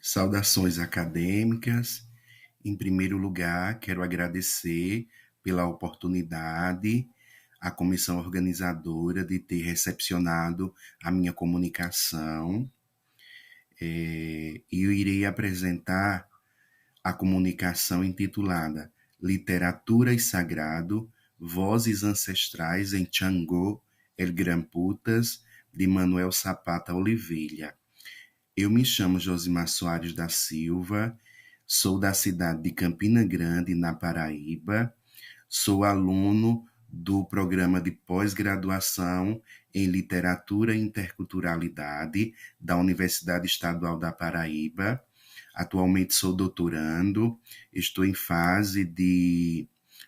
Saudações acadêmicas. Em primeiro lugar, quero agradecer pela oportunidade à comissão organizadora de ter recepcionado a minha comunicação. E eu irei apresentar a comunicação intitulada Literatura e Sagrado, Vozes Ancestrais em Xangô, El Gran Putas, de Manuel Zapata Oliveira. Eu me chamo Josimar Soares da Silva, sou da cidade de Campina Grande, na Paraíba, sou aluno do programa de pós-graduação em Literatura e Interculturalidade da Universidade Estadual da Paraíba. Atualmente sou doutorando, estou em fase de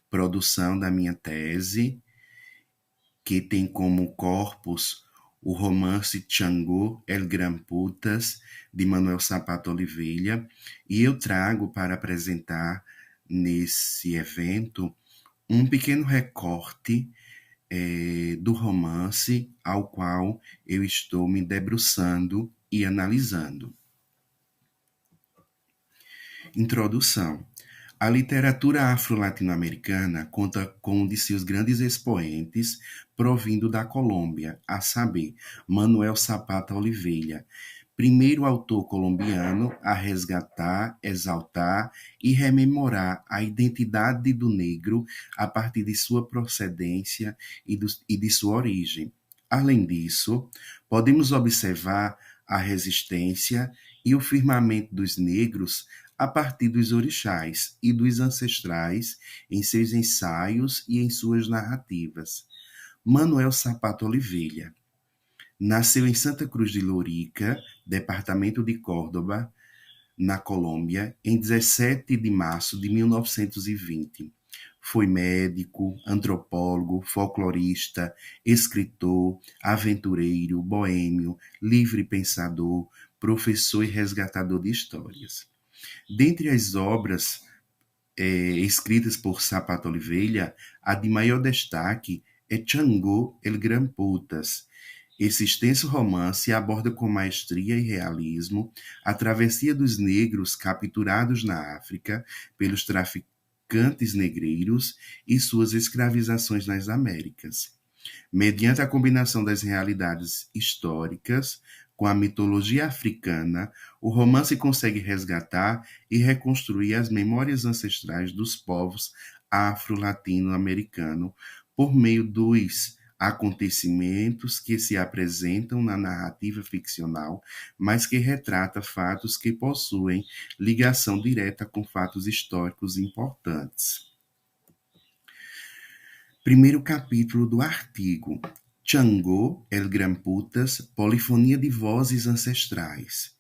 produção da minha tese, que tem como corpus o romance Xangô, El Gran Putas, de Manuel Zapata Oliveira, e eu trago para apresentar nesse evento um pequeno recorte do romance ao qual eu estou me debruçando e analisando. Introdução. A literatura afro-latino-americana conta com um de seus grandes expoentes, provindo da Colômbia, a saber, Manuel Zapata Oliveira, primeiro autor colombiano a resgatar, exaltar e rememorar a identidade do negro a partir de sua procedência e de sua origem. Além disso, podemos observar a resistência e o firmamento dos negros a partir dos orixás e dos ancestrais em seus ensaios e em suas narrativas. Manuel Zapata Oliveira nasceu em Santa Cruz de Lorica, departamento de Córdoba, na Colômbia, em 17 de março de 1920. Foi médico, antropólogo, folclorista, escritor, aventureiro, boêmio, livre pensador, professor e resgatador de histórias. Dentre as obras escritas por Zapata Oliveira, a de maior destaque é Xangô, El Gran Putas. Esse extenso romance aborda com maestria e realismo a travessia dos negros capturados na África pelos traficantes negreiros e suas escravizações nas Américas. Mediante a combinação das realidades históricas com a mitologia africana, o romance consegue resgatar e reconstruir as memórias ancestrais dos povos afro-latino-americanos por meio dos acontecimentos que se apresentam na narrativa ficcional, mas que retrata fatos que possuem ligação direta com fatos históricos importantes. Primeiro capítulo do artigo Xangô, El Gran Putas, Polifonia de Vozes Ancestrais.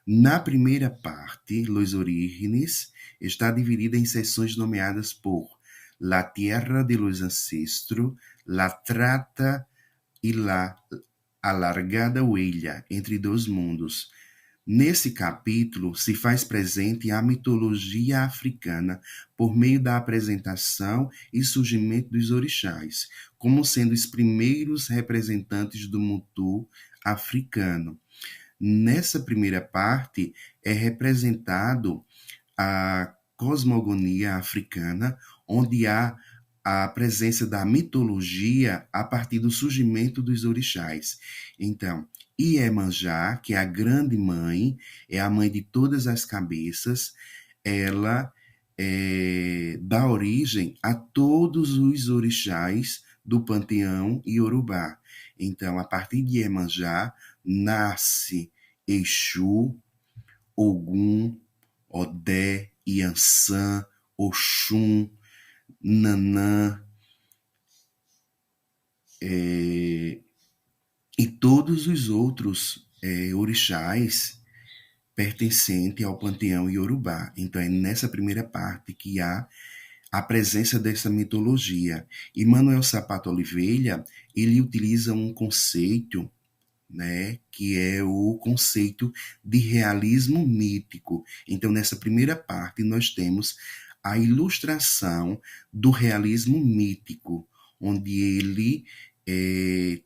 Na primeira parte, Los Orígenes, está dividida em seções nomeadas por La Tierra de los Ancestros, La Trata e La Alargada Huella, Entre Dois Mundos. Nesse capítulo, se faz presente a mitologia africana por meio da apresentação e surgimento dos orixás, como sendo os primeiros representantes do Mutu africano. Nessa primeira parte, é representado a cosmogonia africana, onde há a presença da mitologia a partir do surgimento dos orixás. Então, Iemanjá, que é a grande mãe, é a mãe de todas as cabeças, ela dá origem a todos os orixás do panteão iorubá. Então, a partir de Iemanjá, nasce Exu, Ogum, Odé, Iansã, Oxum, Nanã, e todos os outros orixás pertencentes ao panteão iorubá. Então, é nessa primeira parte que há a presença dessa mitologia. E Manuel Zapata Oliveira, ele utiliza um conceito, né, que é o conceito de realismo mítico. Então, nessa primeira parte, nós temos a ilustração do realismo mítico, onde ele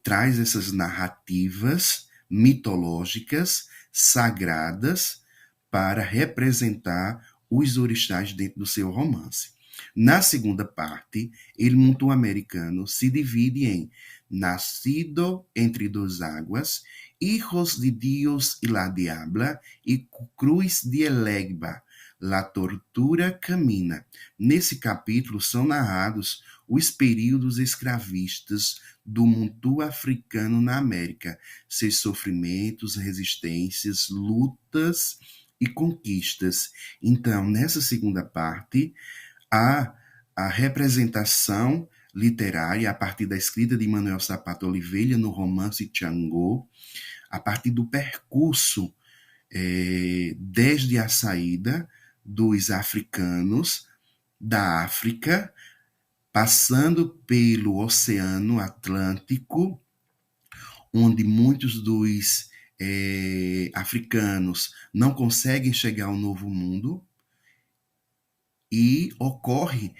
traz essas narrativas mitológicas, sagradas, para representar os orixás dentro do seu romance. Na segunda parte, El Mundo Americano se divide em Nacido entre duas águas, Hijos de Dios y la Diabla e Cruz de Elegba, La Tortura Camina. Nesse capítulo são narrados os períodos escravistas do mundo africano na América, seus sofrimentos, resistências, lutas e conquistas. Então, nessa segunda parte, há a representação literária a partir da escrita de Manuel Zapata Oliveira no romance Xangô, a partir do percurso desde a saída dos africanos da África, passando pelo Oceano Atlântico, onde muitos dos africanos não conseguem chegar ao Novo Mundo, e ocorre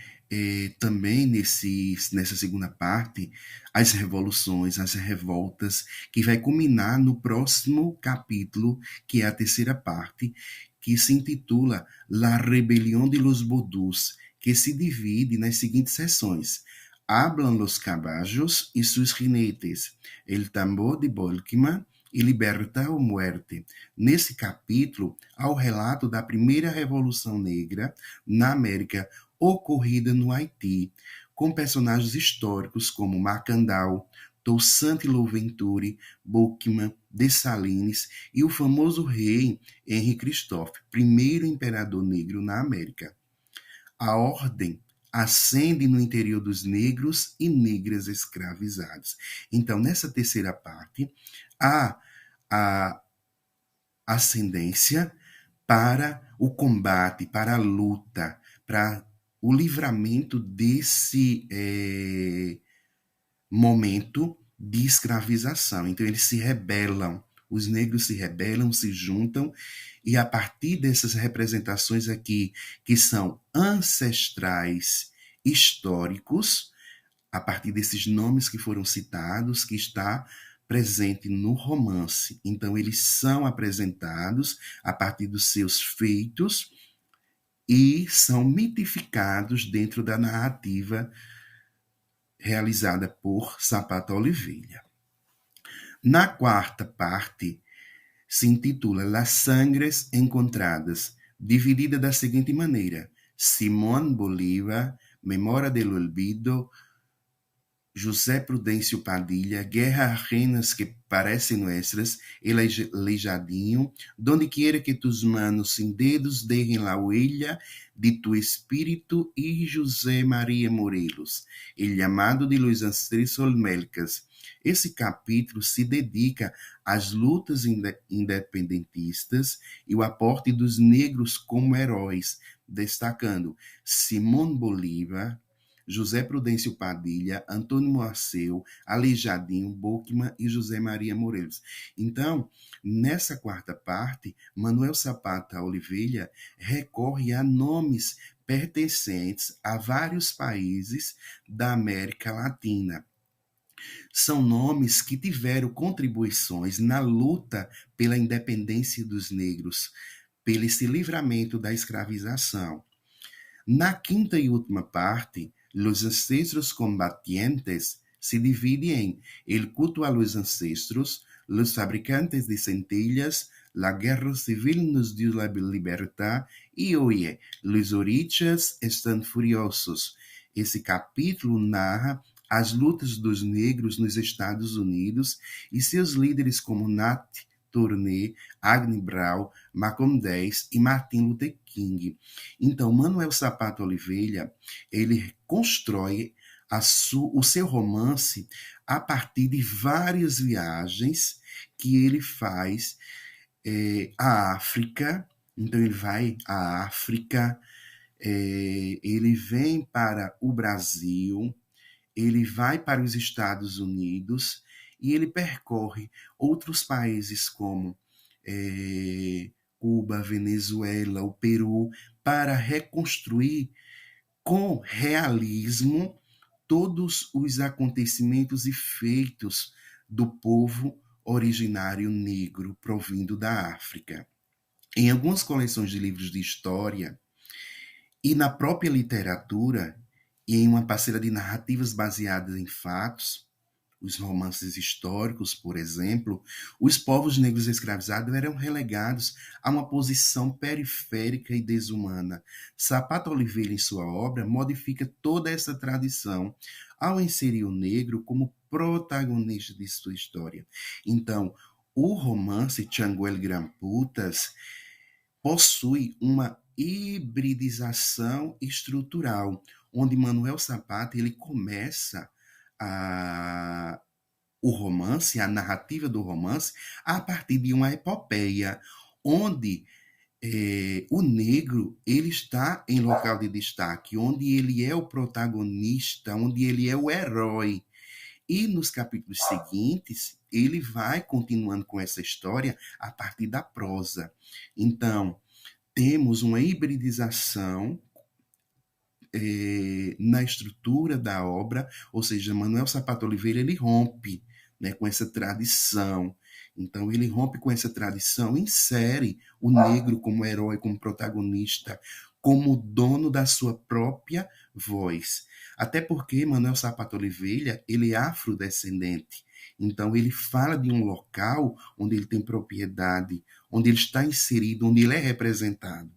também nessa segunda parte as revoluções, as revoltas, que vai culminar no próximo capítulo, que é a terceira parte, que se intitula La Rebelión de los Vodús, que se divide nas seguintes seções: Hablan los caballos y sus jinetes, El tambor de Bolquima e Libertad ou Muerte. Nesse capítulo, há o relato da primeira Revolução Negra na América, ocorrida no Haiti, com personagens históricos como Macandal, Toussaint Louverture, Bolquima, Dessalines e o famoso rei Henri Christophe, primeiro imperador negro na América. A ordem ascende no interior dos negros e negras escravizados. Então, nessa terceira parte, há a ascendência para o combate, para a luta, para o livramento desse momento de escravização. Então, eles se rebelam, os negros se rebelam, se juntam, e a partir dessas representações aqui, que são ancestrais históricos, a partir desses nomes que foram citados, que está presente no romance. Então, eles são apresentados a partir dos seus feitos e são mitificados dentro da narrativa realizada por Zapata Oliveira. Na quarta parte, se intitula Las Sangres Encontradas, dividida da seguinte maneira: Simón Bolívar, Memória del Olvido, José Prudêncio Padilha, Guerra Ajenas que Parecem Nuestras, El Aleijadinho, Donde Quiera que Tus Manos Sin Dedos Dejen la Huella de Tu Espírito e José Maria Morelos, El Llamado de los Ancestrais Olmecas. Esse capítulo se dedica às lutas independentistas e o aporte dos negros como heróis, destacando Simón Bolívar, José Prudêncio Padilha, Antônio Moaceu, Aleijadinho, Bolquima e José Maria Morelos. Então, nessa quarta parte, Manuel Zapata Oliveira recorre a nomes pertencentes a vários países da América Latina. São nomes que tiveram contribuições na luta pela independência dos negros, pelo esse livramento da escravização. Na quinta e última parte, Los Ancestros Combatientes se divide em El Culto a los Ancestros, Los Fabricantes de Centellas, La Guerra Civil nos dio la Libertad e Oye, Los Orichas están furiosos. Esse capítulo narra as lutas dos negros nos Estados Unidos e seus líderes como Nat Turner, Agnes Brown, Malcolm X e Martin Luther King. Então, Manuel Zapata Oliveira, ele constrói o seu romance a partir de várias viagens que ele faz à África. Então, ele vai à África, ele vem para o Brasil, ele vai para os Estados Unidos e ele percorre outros países como Cuba, Venezuela, o Peru, para reconstruir com realismo todos os acontecimentos e feitos do povo originário negro provindo da África. Em algumas coleções de livros de história e na própria literatura, e em uma parcela de narrativas baseadas em fatos, os romances históricos, por exemplo, os povos negros escravizados eram relegados a uma posição periférica e desumana. Sapato Oliveira, em sua obra, modifica toda essa tradição ao inserir o negro como protagonista de sua história. Então, o romance Changuel Gramputas possui uma hibridização estrutural, onde Manuel Zapata ele começa a o romance, a narrativa do romance, a partir de uma epopeia, onde o negro ele está em local de destaque, onde ele é o protagonista, onde ele é o herói. E nos capítulos seguintes, ele vai continuando com essa história a partir da prosa. Então, temos uma hibridização na estrutura da obra, ou seja, Manuel Sapato Oliveira ele rompe, né, com essa tradição. Então ele rompe com essa tradição, insere o negro como herói, como protagonista, como dono da sua própria voz. Até porque Manuel Sapato Oliveira ele é afrodescendente. Então ele fala de um local onde ele tem propriedade, onde ele está inserido, onde ele é representado.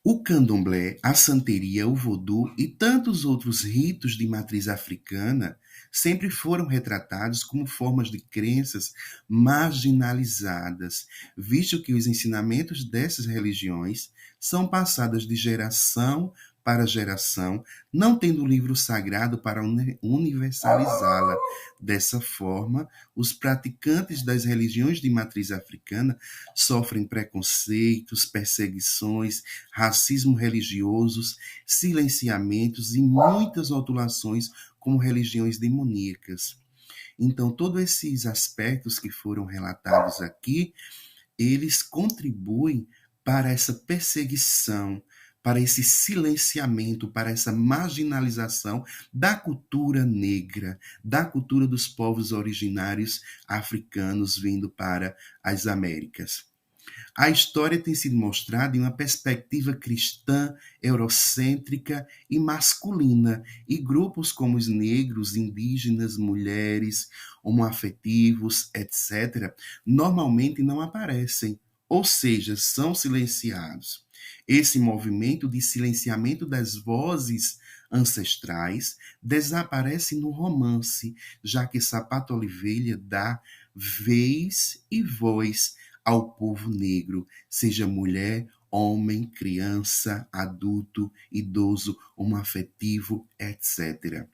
O candomblé, a santeria, o vodú e tantos outros ritos de matriz africana sempre foram retratados como formas de crenças marginalizadas, visto que os ensinamentos dessas religiões são passados de geração para geração, não tendo livro sagrado para universalizá-la. Dessa forma, os praticantes das religiões de matriz africana sofrem preconceitos, perseguições, racismo religiosos, silenciamentos e muitas rotulações como religiões demoníacas. Então, todos esses aspectos que foram relatados aqui, eles contribuem para essa perseguição, para esse silenciamento, para essa marginalização da cultura negra, da cultura dos povos originários africanos vindo para as Américas. A história tem sido mostrada em uma perspectiva cristã, eurocêntrica e masculina, e grupos como os negros, indígenas, mulheres, homoafetivos, etc., normalmente não aparecem, ou seja, são silenciados. Esse movimento de silenciamento das vozes ancestrais desaparece no romance, já que Sapato Oliveira dá vez e voz ao povo negro, seja mulher, homem, criança, adulto, idoso, homoafetivo, etc.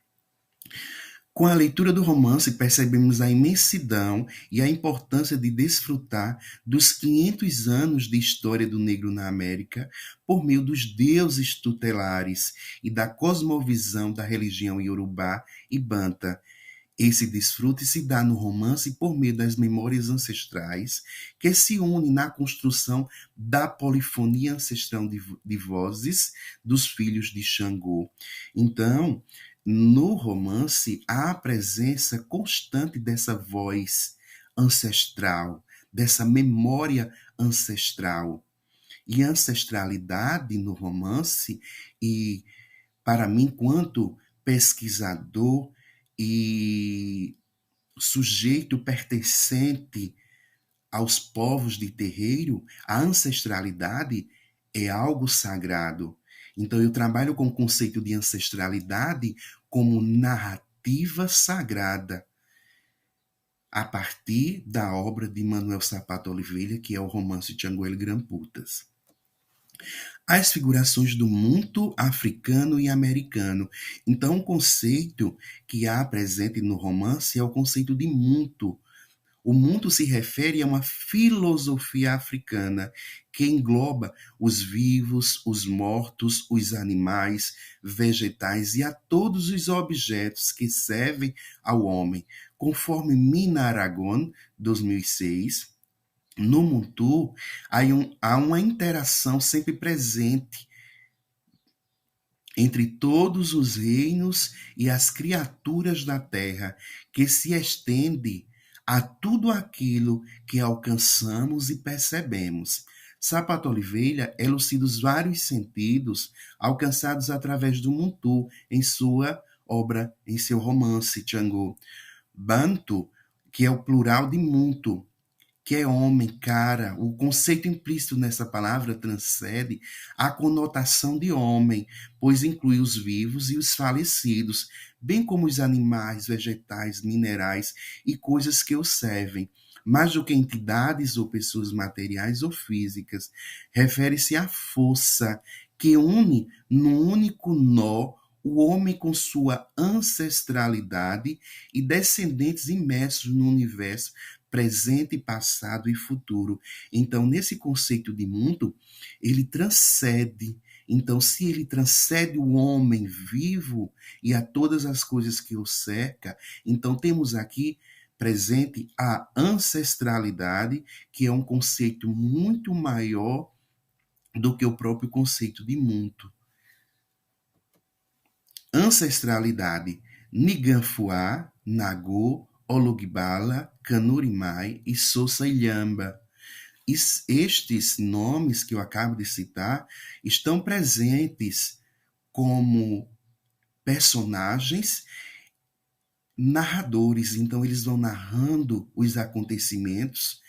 Com a leitura do romance, percebemos a imensidão e a importância de desfrutar dos 500 anos de história do negro na América por meio dos deuses tutelares e da cosmovisão da religião iorubá e banta. Esse desfrute se dá no romance por meio das memórias ancestrais, que se unem na construção da polifonia ancestral de vozes dos filhos de Xangô. Então, no romance, há a presença constante dessa voz ancestral, dessa memória ancestral. E ancestralidade no romance, e para mim, enquanto pesquisador e sujeito pertencente aos povos de terreiro, a ancestralidade é algo sagrado. Então, eu trabalho com o conceito de ancestralidade como narrativa sagrada, a partir da obra de Manuel Sapato Oliveira, que é o romance Changuel Gramputas. As figurações do mundo africano e americano. Então, o conceito que há presente no romance é o conceito de mundo. O mundo se refere a uma filosofia africana que engloba os vivos, os mortos, os animais, vegetais e a todos os objetos que servem ao homem. Conforme Mina Aragon, 2006, no Muntu, há uma interação sempre presente entre todos os reinos e as criaturas da terra, que se estende a tudo aquilo que alcançamos e percebemos. Sapato Oliveira elucida os vários sentidos alcançados através do Muntu em sua obra, em seu romance Django. Bantu, que é o plural de Muntu, que é homem, cara. O conceito implícito nessa palavra transcende a conotação de homem, pois inclui os vivos e os falecidos, bem como os animais, vegetais, minerais e coisas que os servem. Mais do que entidades ou pessoas materiais ou físicas, refere-se à força que une num único nó o homem com sua ancestralidade e descendentes imersos no universo presente, passado e futuro. Então, nesse conceito de mundo, ele transcende. Então, se ele transcende o homem vivo e a todas as coisas que o cerca, então temos aqui presente a ancestralidade, que é um conceito muito maior do que o próprio conceito de mundo. Ancestralidade: Niganfuá, Nagô, Ologbala, Canurimai e Sousa Ilhamba. Estes nomes que eu acabo de citar estão presentes como personagens narradores, então eles vão narrando os acontecimentos,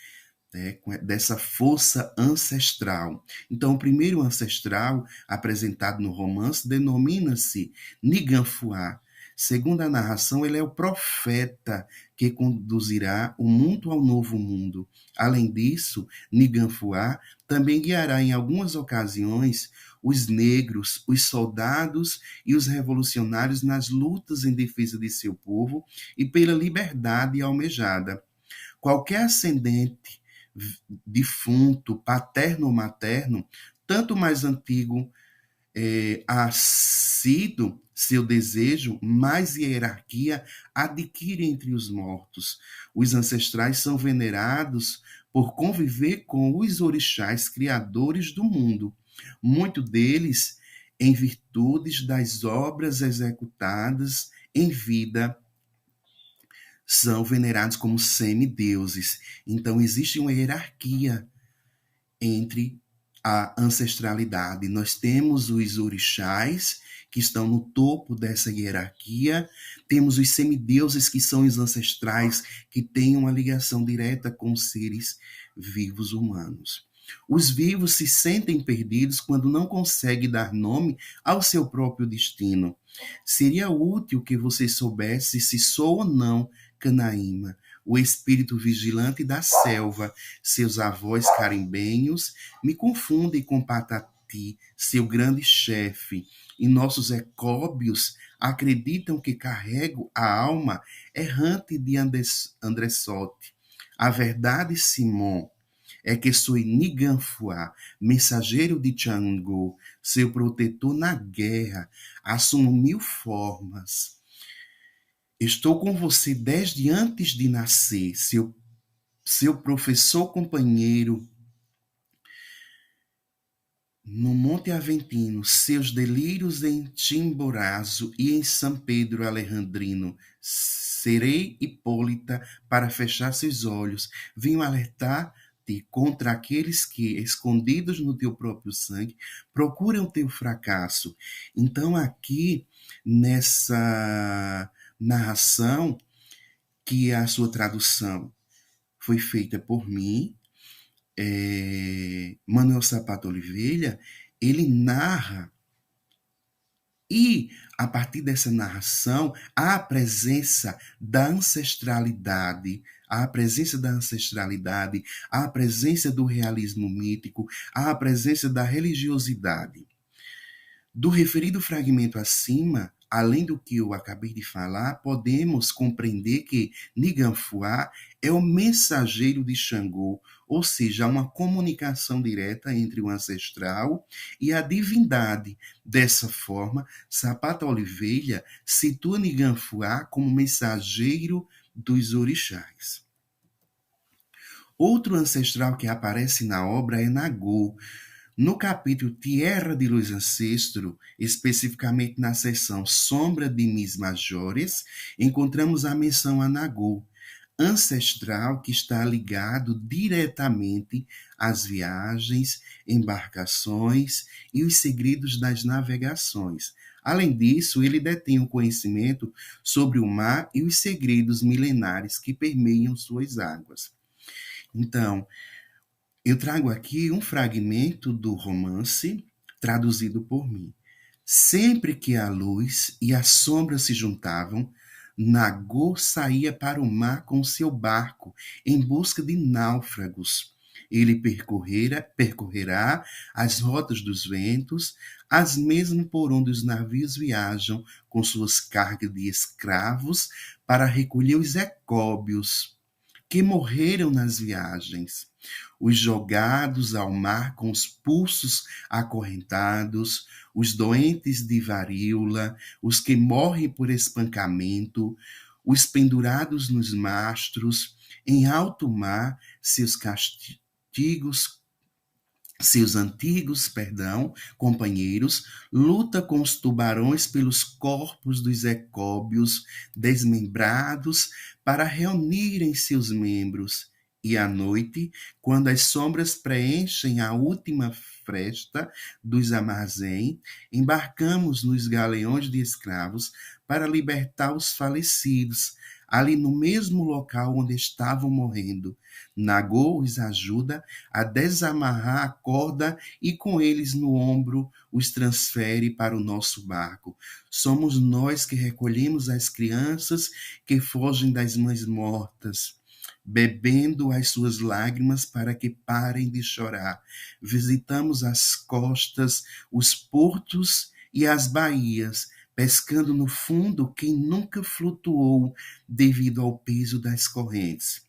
né, dessa força ancestral. Então, o primeiro ancestral apresentado no romance denomina-se Niganfuá. Segundo a narração, ele é o profeta que conduzirá o mundo ao novo mundo. Além disso, Niganfuá também guiará em algumas ocasiões os negros, os soldados e os revolucionários nas lutas em defesa de seu povo e pela liberdade almejada. Qualquer ascendente defunto, paterno ou materno, tanto mais antigo ha sido seu desejo, mais hierarquia adquire entre os mortos. Os ancestrais são venerados por conviver com os orixás criadores do mundo, muito deles em virtudes das obras executadas em vida são venerados como semideuses. Então, existe uma hierarquia entre a ancestralidade. Nós temos os orixás, que estão no topo dessa hierarquia, temos os semideuses, que são os ancestrais, que têm uma ligação direta com os seres vivos humanos. Os vivos se sentem perdidos quando não conseguem dar nome ao seu próprio destino. Seria útil que você soubesse se sou ou não Canaíma, o espírito vigilante da selva. Seus avós carimbenhos me confundem com Patati, seu grande chefe, e nossos ecóbios acreditam que carrego a alma errante de Andressote. A verdade, Simon, é que sou Niganfuá, mensageiro de Django, seu protetor na guerra, assumo 1000 formas. Estou com você desde antes de nascer, seu professor companheiro no Monte Aventino, seus delírios em Chimborazo e em São Pedro Alejandrino. Serei Hipólita para fechar seus olhos. Vim alertar-te contra aqueles que, escondidos no teu próprio sangue, procuram teu fracasso. Então, aqui, nessa narração, que a sua tradução foi feita por mim, Manuel Sapato Oliveira, ele narra, e a partir dessa narração, há a presença da ancestralidade, há a presença da ancestralidade, há a presença do realismo mítico, há a presença da religiosidade. Do referido fragmento acima, além do que eu acabei de falar, podemos compreender que Niganfuá é o mensageiro de Xangô, ou seja, uma comunicação direta entre o ancestral e a divindade. Dessa forma, Sapato Oliveira situa Niganfuá como mensageiro dos orixás. Outro ancestral que aparece na obra é Nagô. No capítulo Tierra de los Ancestros, especificamente na seção Sombra de Mis Majores, encontramos a menção a Nagô. ancestral que está ligado diretamente às viagens, embarcações e os segredos das navegações. Além disso, ele detém o conhecimento sobre o mar e os segredos milenares que permeiam suas águas. Então, eu trago aqui um fragmento do romance traduzido por mim. Sempre que a luz e a sombra se juntavam, Nagô saía para o mar com seu barco em busca de náufragos. Ele percorrerá as rotas dos ventos, as mesmas por onde os navios viajam com suas cargas de escravos para recolher os ecóbios que morreram nas viagens, os jogados ao mar com os pulsos acorrentados, os doentes de varíola, os que morrem por espancamento, os pendurados nos mastros, em alto mar, seus antigos, companheiros, luta com os tubarões pelos corpos dos ecóbios desmembrados para reunirem seus membros. E à noite, quando as sombras preenchem a última fresta dos armazéns, embarcamos nos galeões de escravos para libertar os falecidos, ali no mesmo local onde estavam morrendo. Nagô os ajuda a desamarrar a corda e com eles no ombro os transfere para o nosso barco. Somos nós que recolhemos as crianças que fogem das mães mortas, bebendo as suas lágrimas para que parem de chorar. Visitamos as costas, os portos e as baías, pescando no fundo quem nunca flutuou devido ao peso das correntes.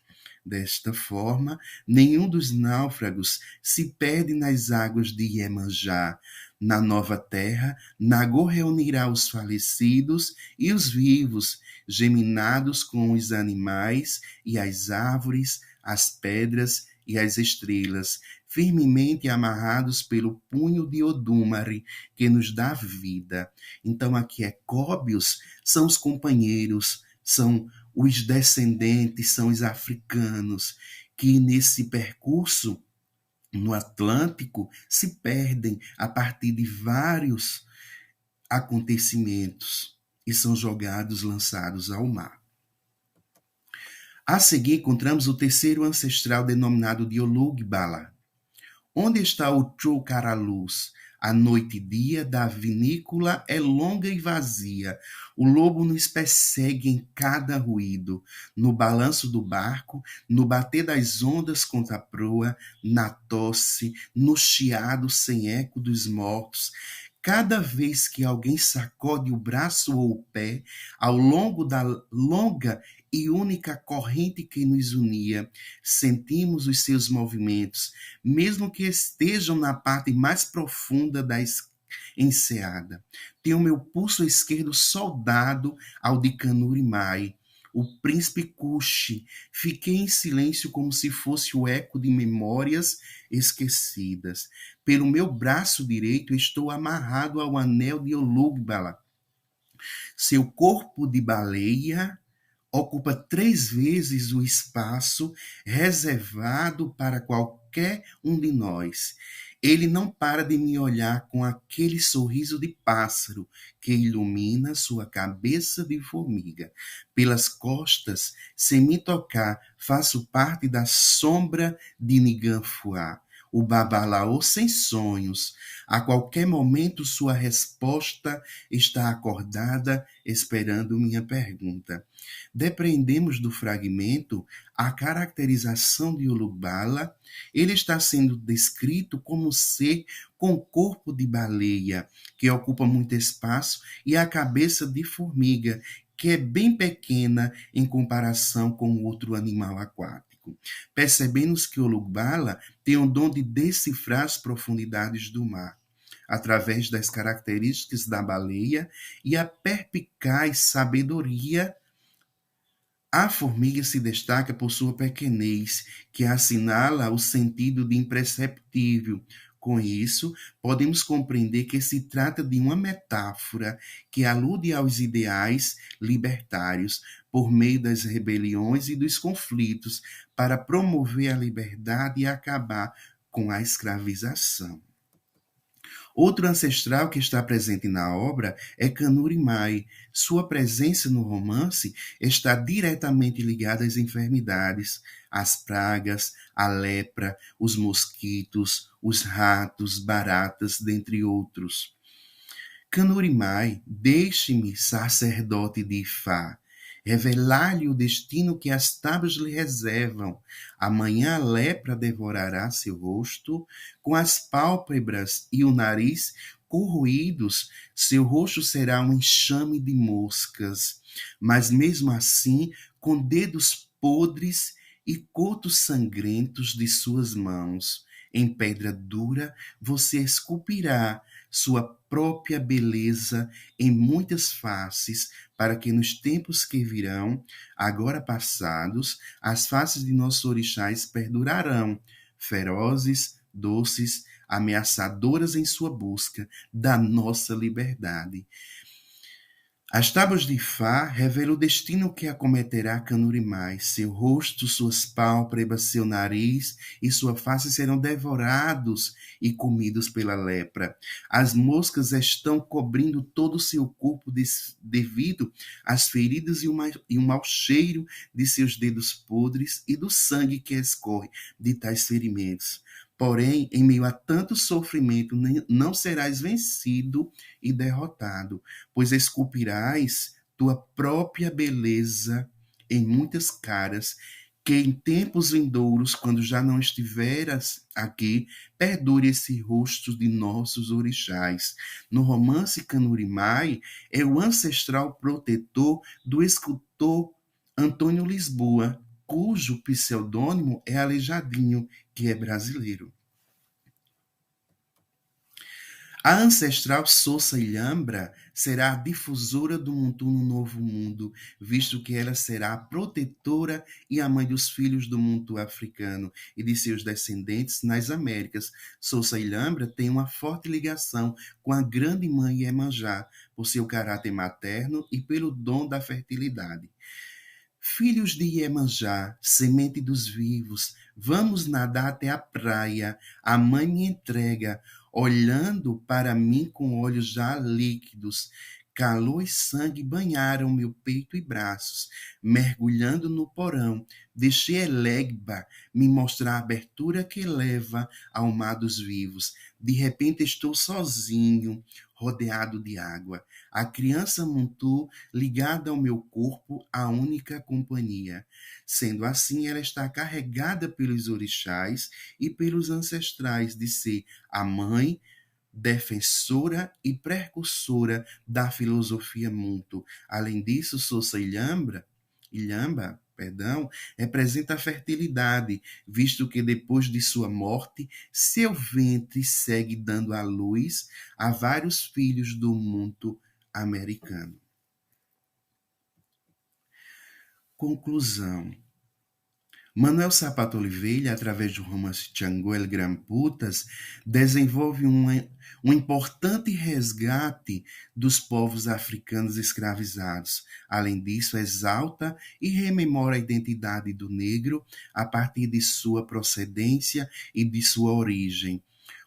Desta forma, nenhum dos náufragos se perde nas águas de Iemanjá. Na nova terra, Nagô reunirá os falecidos e os vivos, geminados com os animais e as árvores, as pedras e as estrelas, firmemente amarrados pelo punho de Odumare, que nos dá vida. Então, aqui Ecóbios são os companheiros, são os descendentes, são os africanos, que nesse percurso no Atlântico se perdem a partir de vários acontecimentos e são jogados, lançados ao mar. A seguir, encontramos o terceiro ancestral denominado de Olugbala. Onde está o Chocaraluz? A noite e dia da vinícola é longa e vazia. O lobo nos persegue em cada ruído, no balanço do barco, no bater das ondas contra a proa, na tosse, no chiado sem eco dos mortos. Cada vez que alguém sacode o braço ou o pé, ao longo da longa e única corrente que nos unia, sentimos os seus movimentos, mesmo que estejam na parte mais profunda da enseada. Tenho meu pulso esquerdo soldado ao de Canuri Mai, o príncipe Cuxi. Fiquei em silêncio como se fosse o eco de memórias esquecidas. Pelo meu braço direito estou amarrado ao anel de Olugbala. Seu corpo de baleia ocupa 3 vezes o espaço reservado para qualquer um de nós. Ele não para de me olhar com aquele sorriso de pássaro que ilumina sua cabeça de formiga. Pelas costas, sem me tocar, faço parte da sombra de Niganfuá, o babalaô sem sonhos. A qualquer momento sua resposta está acordada, esperando minha pergunta. Depreendemos do fragmento a caracterização de Olugbala. Ele está sendo descrito como um ser com corpo de baleia, que ocupa muito espaço, e a cabeça de formiga, que é bem pequena em comparação com outro animal aquático. Percebemos que Olugbala tem o dom de decifrar as profundidades do mar, através das características da baleia e a perspicaz sabedoria. A formiga se destaca por sua pequenez, que assinala o sentido de imperceptível, Com isso, podemos compreender que se trata de uma metáfora que alude aos ideais libertários por meio das rebeliões e dos conflitos para promover a liberdade e acabar com a escravização. Outro ancestral que está presente na obra é Kanuri Mai. Sua presença no romance está diretamente ligada às enfermidades, às pragas, à lepra, os mosquitos, os ratos, baratas, dentre outros. Kanuri Mai, deixe-me, sacerdote de Ifá, revelar-lhe o destino que as tábuas lhe reservam. Amanhã a lepra devorará seu rosto, com as pálpebras e o nariz corroídos, seu rosto será um enxame de moscas. Mas mesmo assim, com dedos podres e cotos sangrentos de suas mãos, em pedra dura, você esculpirá sua própria beleza em muitas faces, para que nos tempos que virão, agora passados, as faces de nossos orixás perdurarão, ferozes, doces, ameaçadoras em sua busca da nossa liberdade. As tábuas de Fá revelam o destino que acometerá Kanuri Mai. Seu rosto, suas pálpebras, seu nariz e sua face serão devorados e comidos pela lepra. As moscas estão cobrindo todo o seu corpo devido às feridas e o mau cheiro de seus dedos podres e do sangue que escorre de tais ferimentos. Porém, em meio a tanto sofrimento, não serás vencido e derrotado, pois esculpirás tua própria beleza em muitas caras, que em tempos vindouros, quando já não estiveras aqui, perdure esse rosto de nossos orixás. No romance Kanuri Mai, é o ancestral protetor do escultor Antônio Lisboa, cujo pseudônimo é Aleijadinho, que é brasileiro. A ancestral Sousa Ilhambra será a difusora do Muntu no Novo Mundo, visto que ela será a protetora e a mãe dos filhos do Muntu africano e de seus descendentes nas Américas. Sousa Ilhambra tem uma forte ligação com a grande mãe Iemanjá, por seu caráter materno e pelo dom da fertilidade. Filhos de Iemanjá, semente dos vivos, vamos nadar até a praia. A mãe me entrega, olhando para mim com olhos já líquidos. Calor e sangue banharam meu peito e braços. Mergulhando no porão, deixei Elegba me mostrar a abertura que leva ao mar dos vivos. De repente estou sozinho, rodeado de água. A criança Muntu ligada ao meu corpo, a única companhia. Sendo assim, ela está carregada pelos orixás e pelos ancestrais de ser a mãe, defensora e precursora da filosofia Muntu. Além disso, Sousa Ilhamba, representa a fertilidade, visto que depois de sua morte, seu ventre segue dando à luz a vários filhos do mundo americano. Conclusão. Manuel Sapato Oliveira, através do romance Chango El Gran Putas, desenvolve um importante resgate dos povos africanos escravizados. Além disso, exalta e rememora a identidade do negro a partir de sua procedência e de sua origem.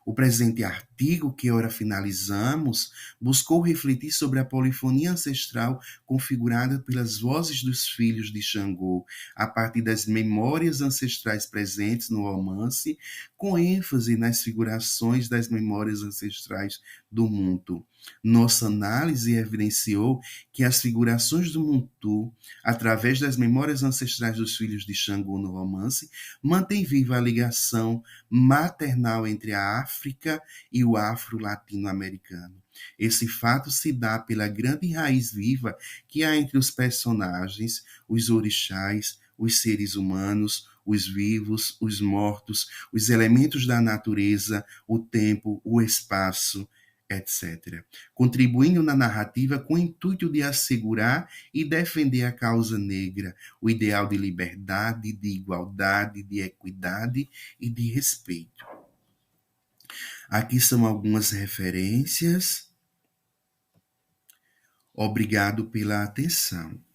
O presente artigo, que ora finalizamos, buscou refletir sobre a polifonia ancestral configurada pelas vozes dos filhos de Xangô, a partir das memórias ancestrais presentes no romance, com ênfase nas figurações das memórias ancestrais do Muntu. Nossa análise evidenciou que as figurações do Muntu, através das memórias ancestrais dos filhos de Xangô no romance, mantém viva a ligação maternal entre a África e o afro-latino-americano. Esse fato se dá pela grande raiz viva que há entre os personagens, os orixás, os seres humanos, os vivos, os mortos, os elementos da natureza, o tempo, o espaço, etc., contribuindo na narrativa com o intuito de assegurar e defender a causa negra, o ideal de liberdade, de igualdade, de equidade e de respeito. Aqui são algumas referências. Obrigado pela atenção.